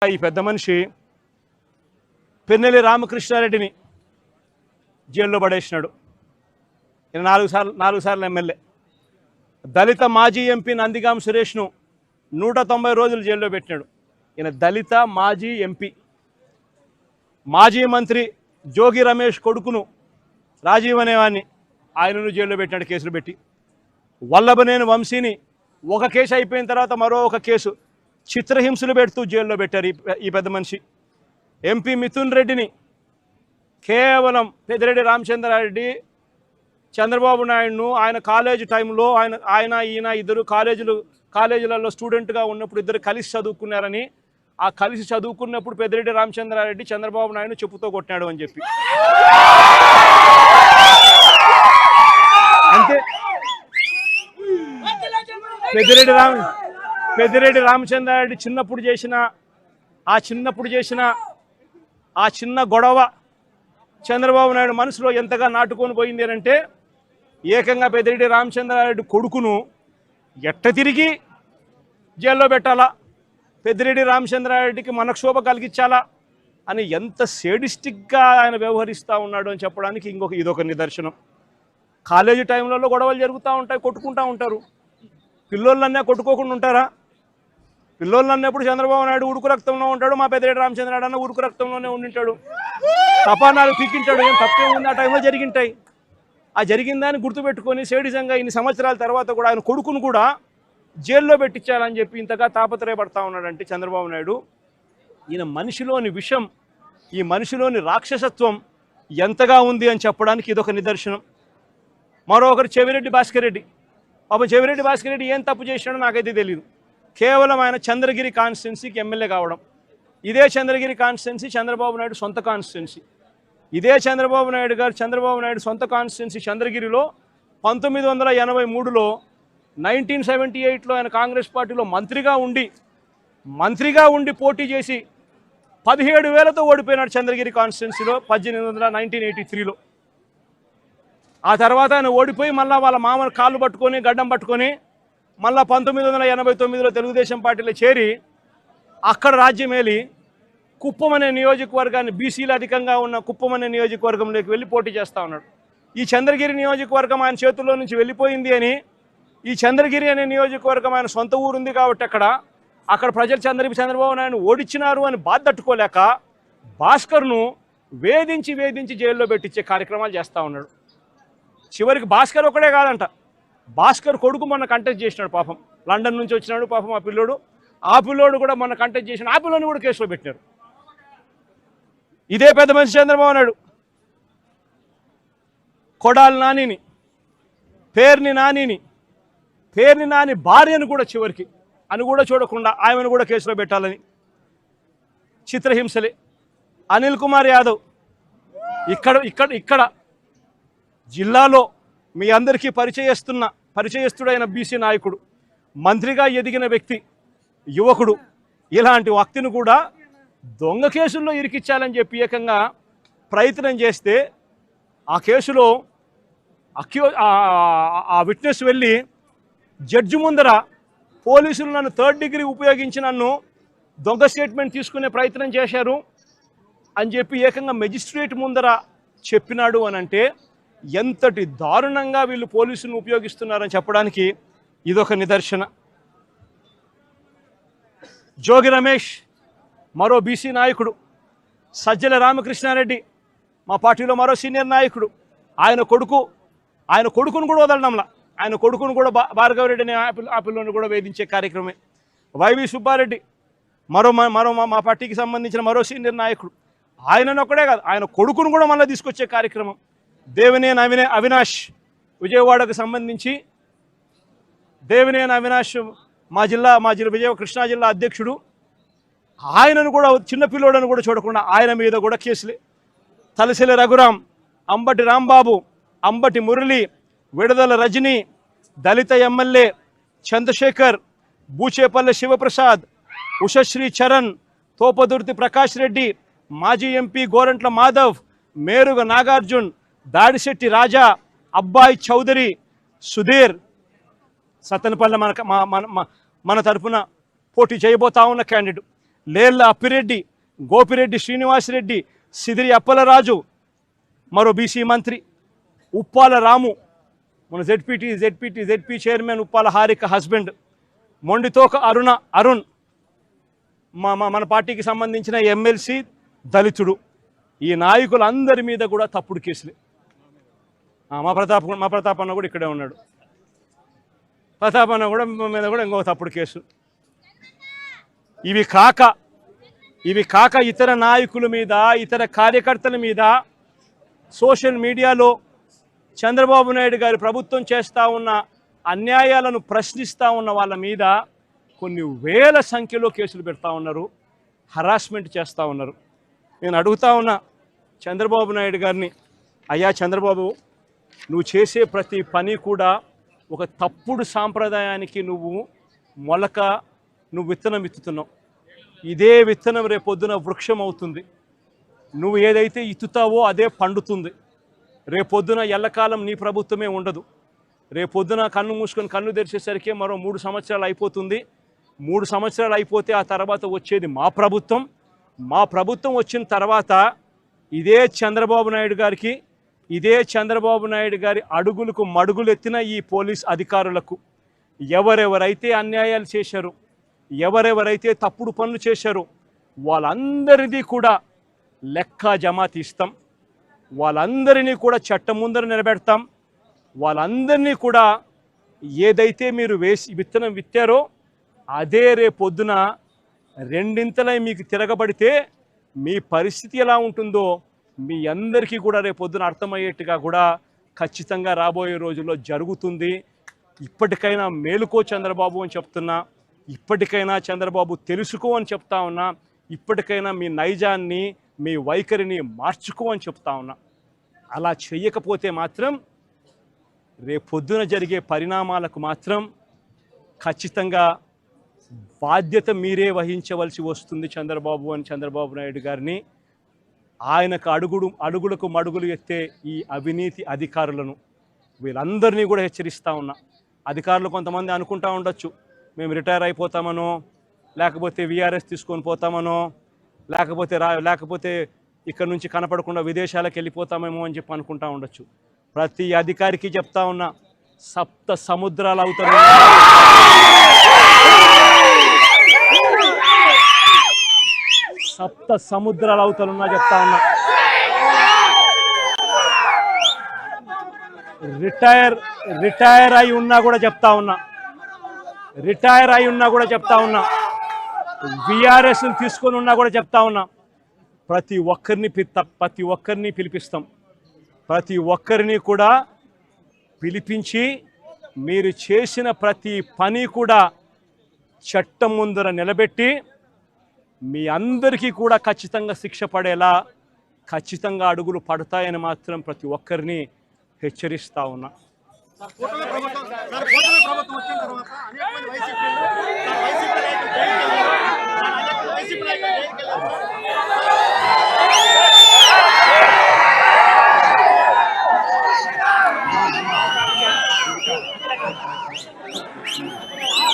ఈ పెద్ద మనిషి పిన్నెల్లి రామకృష్ణారెడ్డిని జైల్లో పడేసినాడు. ఈయన నాలుగు సార్లు ఎమ్మెల్యే. దళిత మాజీ ఎంపీ నందిగాం సురేష్ను 190 రోజులు జైల్లో పెట్టినాడు. ఈయన దళిత మాజీ ఎంపీ. మాజీ మంత్రి జోగి రమేష్ కొడుకును రాజీవ్ అనేవాడిని ఆయనను జైల్లో పెట్టినాడు కేసులు పెట్టి. వల్లభనేని వంశీని ఒక కేసు అయిపోయిన తర్వాత మరో ఒక కేసు చిత్రహింసలు పెడుతూ జైల్లో పెట్టారు ఈ పెద్ద మనిషి. ఎంపీ మిథున్ రెడ్డిని కేవలం పెద్దిరెడ్డి రామచంద్రారెడ్డి చంద్రబాబు నాయుడును ఆయన కాలేజీ టైంలో ఈయన ఇద్దరు కాలేజీలలో స్టూడెంట్గా ఉన్నప్పుడు ఇద్దరు కలిసి చదువుకున్నారని, ఆ కలిసి చదువుకున్నప్పుడు పెద్దిరెడ్డి రామచంద్రారెడ్డి చంద్రబాబు నాయుడు చెప్పుతో కొట్టినాడు అని చెప్పి. అంతే. పెద్దిరెడ్డి రామచంద్రారెడ్డి చిన్నప్పుడు చేసిన ఆ చిన్న గొడవ చంద్రబాబు నాయుడు మనసులో ఎంతగా నాటుకొని పోయింది అంటే, ఏకంగా పెద్దిరెడ్డి రామచంద్రారెడ్డి కొడుకును ఎట్ట తిరిగి జైల్లో పెట్టాలా, పెద్దిరెడ్డి రామచంద్రారెడ్డికి మనక్షోభ కలిగించాలా అని ఎంత సేడిస్టిక్గా ఆయన వ్యవహరిస్తూ ఉన్నాడు అని చెప్పడానికి ఇదొక నిదర్శనం. కాలేజీ టైంలలో గొడవలు జరుగుతూ ఉంటాయి, కొట్టుకుంటూ ఉంటారు. పిల్లోళ్ళన్నా కొట్టుకోకుండా ఉంటారా? పిల్లోళ్ళన్నప్పుడు చంద్రబాబు నాయుడు ఉడుకు రక్తంలో ఉంటాడు, మా పెద్దిరెడ్డి రామచంద్రారెడ్డి అన్న ఉడుకు రక్తంలోనే ఉండింటాడు. తపానాలు పీకింటాడు. ఏం తప్పేముంది? ఆ టైంలో జరిగింటాయి. ఆ జరిగిందాన్ని గుర్తుపెట్టుకొని సేడిజంగా ఇన్ని సంవత్సరాల తర్వాత కూడా ఆయన కొడుకును కూడా జైల్లో పెట్టించాలని చెప్పి ఇంతగా తాపత్రయపడతా ఉన్నాడంటే చంద్రబాబు నాయుడు, ఈయన మనిషిలోని విషం, ఈ మనిషిలోని రాక్షసత్వం ఎంతగా ఉంది అని చెప్పడానికి ఇదొక నిదర్శనం. మరొకరు చెవిరెడ్డి భాస్కర్ రెడ్డి. పాపం చెవిరెడ్డి భాస్కర్ రెడ్డి ఏం తప్పు చేసినాడో నాకైతే తెలియదు. కేవలం ఆయన చంద్రగిరి కాన్స్టిట్యున్సీకి ఎమ్మెల్యే కావడం. ఇదే చంద్రగిరి కాన్స్టిట్యున్సీ చంద్రబాబు నాయుడు సొంత కాన్స్టిట్యున్సీ. ఇదే చంద్రబాబు నాయుడు సొంత కాన్స్టిట్యున్సీ చంద్రగిరిలో 1983లో 1978లో ఆయన కాంగ్రెస్ పార్టీలో మంత్రిగా ఉండి పోటీ చేసి 17,000తో ఓడిపోయినాడు చంద్రగిరి కాన్స్టిట్యున్సీలో 1983లో. ఆ తర్వాత ఆయన ఓడిపోయి మళ్ళీ వాళ్ళ మామూలు కాళ్ళు పట్టుకొని గడ్డం పట్టుకొని మళ్ళీ 1989లో తెలుగుదేశం పార్టీలో చేరి అక్కడ రాజ్యమేలి కుప్పం అనే నియోజకవర్గాన్ని, బీసీలు అధికంగా ఉన్న కుప్పం అనే నియోజకవర్గంలోకి వెళ్ళి పోటీ చేస్తూ ఉన్నాడు. ఈ చంద్రగిరి నియోజకవర్గం ఆయన చేతుల్లో నుంచి వెళ్ళిపోయింది అని, ఈ చంద్రగిరి అనే నియోజకవర్గం ఆయన సొంత ఊరుంది కాబట్టి అక్కడ ప్రజలు చంద్రబాబు నాయుడు ఓడించినారు అని బాధ తట్టుకోలేక భాస్కర్ను వేధించి జైల్లో పెట్టించే కార్యక్రమాలు చేస్తూ ఉన్నాడు. చివరికి భాస్కర్ ఒకడే కాదంట, భాస్కర్ కొడుకు మొన్న కంటెస్ట్ చేసినాడు. పాపం లండన్ నుంచి వచ్చినాడు పాపం ఆ పిల్లోడు కూడా మొన్న కంటెస్ట్ చేసినాడు. ఆ పిల్లోని కూడా కేసులో పెట్టినారు. ఇదే పెద్ద మనిషి చంద్రబాబు నాయుడు కొడాలి నానిని, పేర్ని నాని భార్యను కూడా చివరికి అని కూడా చూడకుండా ఆమెను కూడా కేసులో పెట్టాలని చిత్రహింసలే. అనిల్ కుమార్ యాదవ్ ఇక్కడ జిల్లాలో మీ అందరికీ పరిచయస్తుడైన బీసీ నాయకుడు, మంత్రిగా ఎదిగిన వ్యక్తి, యువకుడు, ఇలాంటి వ్యక్తిని కూడా దొంగ కేసుల్లో ఇరికిచ్చాలని చెప్పి ఏకంగా ప్రయత్నం చేస్తే ఆ కేసులో ఆ విట్నెస్ వెళ్ళి జడ్జి ముందర పోలీసులు నన్ను 3rd డిగ్రీ ఉపయోగించి నన్ను దొంగ స్టేట్మెంట్ తీసుకునే ప్రయత్నం చేశారు అని చెప్పి ఏకంగా మెజిస్ట్రేట్ ముందర చెప్పినాడు అని అంటే ఎంతటి దారుణంగా వీళ్ళు పోలీసులను ఉపయోగిస్తున్నారని చెప్పడానికి ఇదొక నిదర్శన. జోగి రమేష్ మరో బీసీ నాయకుడు, సజ్జల రామకృష్ణారెడ్డి మా పార్టీలో మరో సీనియర్ నాయకుడు, ఆయన కొడుకును కూడా వదలడంలా, ఆయన కొడుకును కూడా భార్గవరెడ్డి అనే ఆ పిల్లని కూడా వేధించే కార్యక్రమే. వైవి సుబ్బారెడ్డి మరో మా పార్టీకి సంబంధించిన మరో సీనియర్ నాయకుడు, ఆయనను ఒక్కడే కాదు ఆయన కొడుకును కూడా మళ్ళీ తీసుకొచ్చే కార్యక్రమం. దేవినేని అవినాష్ విజయవాడకు సంబంధించి దేవినేని అవినాష్ మా జిల్లా కృష్ణా జిల్లా అధ్యక్షుడు, ఆయనను కూడా చిన్నపిల్లోడని కూడా చూడకుండా ఆయన మీద కూడా కేసులే. తలసిల రఘురాం, అంబటి రాంబాబు, అంబటి మురళి, విడదల రజని, దళిత ఎమ్మెల్యే చంద్రశేఖర్, బూచేపల్లి శివప్రసాద్, ఉషశ్రీ చరణ్, తోపదుర్తి ప్రకాష్ రెడ్డి, మాజీ ఎంపీ గోరంట్ల మాధవ్, మేరుగ నాగార్జున్, దాడిశెట్టి రాజా, అబ్బాయి చౌదరి, సుధీర్, సత్తెనపల్లి మన తరఫున పోటీ చేయబోతా ఉన్న క్యాండిడేట్, లేళ్ల అప్పిరెడ్డి, గోపిరెడ్డి శ్రీనివాసరెడ్డి, సిదిరి అప్పలరాజు, మరో బీసీ మంత్రి ఉప్పాల రాము, మన ZP chairman Uppala Harika husband, Mondithoka Arun మన పార్టీకి సంబంధించిన ఎమ్మెల్సీ దళితుడు. ఈ నాయకులందరి మీద కూడా తప్పుడు కేసులే. మా ప్రతాప్ అన్న కూడా ఇక్కడే ఉన్నాడు. ప్రతాప్ అన్న కూడా మీద కూడా ఇంకో తప్పుడు కేసు. ఇవి కాక ఇతర నాయకుల మీద, ఇతర కార్యకర్తల మీద సోషల్ మీడియాలో చంద్రబాబు నాయుడు గారి ప్రభుత్వం చేస్తూ ఉన్న అన్యాయాలను ప్రశ్నిస్తూ ఉన్న వాళ్ళ మీద కొన్ని వేల సంఖ్యలో కేసులు పెడతా ఉన్నారు, హరాస్మెంట్ చేస్తూ ఉన్నారు. నేను అడుగుతా ఉన్నా చంద్రబాబు నాయుడు గారిని, అయ్యా చంద్రబాబు, నువ్వు చేసే ప్రతి పని కూడా ఒక తప్పుడు సాంప్రదాయానికి నువ్వు విత్తనం విత్తుతున్నావు. ఇదే విత్తనం రేపొద్దున వృక్షం అవుతుంది. నువ్వు ఏదైతే ఇత్తుతావో అదే పండుతుంది. రేపొద్దున ఎల్లకాలం నీ ప్రభుత్వమే ఉండదు. రేపొద్దున కన్ను మూసుకొని కన్ను తెరిచేసరికి మరో 3 సంవత్సరాలు అయిపోతుంది. 3 సంవత్సరాలు అయిపోతే ఆ తర్వాత వచ్చేది మా ప్రభుత్వం. మా ప్రభుత్వం వచ్చిన తర్వాత ఇదే చంద్రబాబు నాయుడు గారి అడుగులకు మడుగులు ఎత్తిన ఈ పోలీస్ అధికారులకు ఎవరెవరైతే అన్యాయాలు చేశారో, ఎవరెవరైతే తప్పుడు పనులు చేశారో వాళ్ళందరిది కూడా లెక్క జమా తీస్తాం. వాళ్ళందరినీ కూడా చట్టం ముందర నిలబెడతాం. వాళ్ళందరినీ కూడా ఏదైతే మీరు విత్తనం విత్తారో అదే రేపొద్దున రెండింతలై మీకు తిరగబడితే మీ పరిస్థితి ఎలా ఉంటుందో మీ అందరికీ కూడా రేపొద్దున అర్థమయ్యేట్టుగా కూడా ఖచ్చితంగా రాబోయే రోజుల్లో జరుగుతుంది. ఇప్పటికైనా మేలుకో చంద్రబాబు అని చెప్తున్నా. ఇప్పటికైనా చంద్రబాబు తెలుసుకో అని చెప్తా ఉన్నా. ఇప్పటికైనా మీ నైజాన్ని, మీ వైఖరిని మార్చుకో అని చెప్తా ఉన్నా. అలా చెయ్యకపోతే మాత్రం రేపొద్దున జరిగే పరిణామాలకు మాత్రం ఖచ్చితంగా బాధ్యత మీరే వహించవలసి వస్తుంది చంద్రబాబు నాయుడు గారిని. ఆయనకు అడుగులకు మడుగులు ఎత్తే ఈ అవినీతి అధికారులను వీళ్ళందరినీ కూడా హెచ్చరిస్తూ ఉన్నా. అధికారులు కొంతమంది అనుకుంటా ఉండొచ్చు, మేము రిటైర్ అయిపోతామనో, లేకపోతే వీఆర్ఎస్ తీసుకొని పోతామనో, లేకపోతే ఇక్కడ నుంచి కనపడకుండా విదేశాలకు వెళ్ళిపోతామేమో అని చెప్పి అనుకుంటా ఉండొచ్చు. ప్రతి అధికారికి చెప్తా ఉన్నా, సప్త సముద్రాలు అవుతారు, సప్త సముద్రాలు అవుతారున్నా చెప్తా ఉన్నా. రిటైర్ అయి ఉన్నా కూడా చెప్తా ఉన్నా. విఆర్ఎస్ తీసుకొని ఉన్నా కూడా చెప్తా ఉన్నా. ప్రతి ఒక్కరిని పిలిపిస్తాం. ప్రతి ఒక్కరిని కూడా పిలిపించి మీరు చేసిన ప్రతి పని కూడా చట్టం ముందర నిలబెట్టి మీ అందరికీ కూడా ఖచ్చితంగా శిక్ష పడేలా ఖచ్చితంగా అడుగులు పడతాయని మాత్రం ప్రతి ఒక్కరిని హెచ్చరిస్తా ఉన్నా.